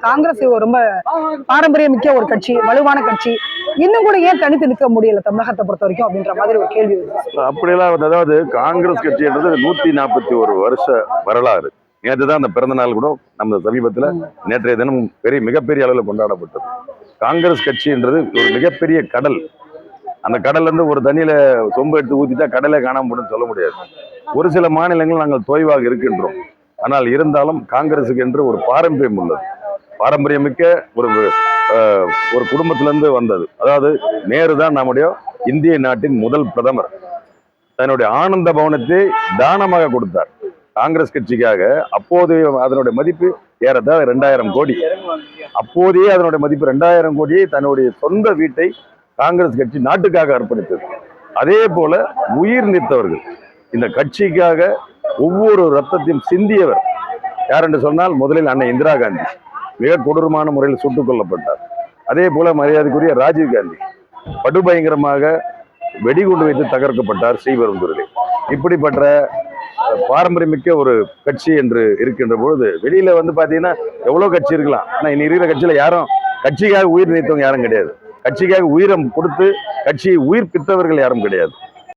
காங்கிரஸ் ரொம்ப பாரம்பரியம் மிக்க ஒரு கட்சி, வலுவான கட்சி, இன்னும் கூட ஏன் தனித்து நிற்க முடியல தமிழகத்தை பொறுத்த வரைக்கும் அப்படின்ற மாதிரி ஒரு கேள்வி வருது. அப்படியெல்லாம் அதாவது காங்கிரஸ் கட்சின்றது 141 வருஷ வரலாறு. நேற்றுதான் அந்த பிறந்த நாள் கூட நம்ம சமீபத்துல நேற்றைய தினம் மிகப்பெரிய அளவில் கொண்டாடப்பட்டது. காங்கிரஸ் கட்சின்றது ஒரு மிகப்பெரிய கடல். அந்த கடல்ல இருந்து ஒரு தண்ணியில சொம்பு எடுத்து ஊத்திட்டா கடலே காணாம போடுன்னு சொல்ல முடியாது. ஒரு சில மாநிலங்கள் நாங்கள் தொய்வாக இருக்கின்றோம். ஆனால் இருந்தாலும் காங்கிரஸுக்கு என்று ஒரு பாரம்பரியம் உள்ளது. பாரம்பரியமிக்க ஒரு குடும்பத்திலிருந்து வந்தது. அதாவது நேரு தான் நம்முடைய இந்திய நாட்டின் முதல் பிரதமர். தன்னுடைய ஆனந்த பவனத்தை தானமாக கொடுத்தார் காங்கிரஸ் கட்சிக்காக. அப்போது அதனுடைய மதிப்பு ஏறத்தாழ 2000 கோடி. அப்போதையே அதனுடைய மதிப்பு 2000 கோடியை தன்னுடைய சொந்த வீட்டை காங்கிரஸ் கட்சி நாட்டுக்காக அர்ப்பணித்தது. அதே போல உயிர் நீத்தவர்கள் இந்த கட்சிக்காக ஒவ்வொரு ரத்தத்தையும் சிந்தியவர் யார் என்று சொன்னால் முதலில் அன்னை இந்திரா காந்தி மிக கொடூரமான முறையில் சுட்டுக் கொல்லப்பட்டார். அதே போல மரியாதைக்குரிய ராஜீவ் காந்தி படுபயங்கரமாக வெடிகுண்டு வைத்து தகர்க்கப்பட்டார் ஸ்ரீபெரும்புதூரில். இப்படிப்பட்ட பாரம்பரியமிக்க ஒரு கட்சி என்று இருக்கின்ற பொழுது வெளியில பாத்தீங்கன்னா எவ்வளவு கட்சி இருக்கலாம். ஆனா இன்னைக்கு இருக்கிற கட்சியில யாரும் கட்சிக்காக உயிர் நீத்தவங்க யாரும் கிடையாது. கட்சிக்காக உயிரம் கொடுத்து கட்சியை உயிர் பித்தவர்கள் யாரும் கிடையாது.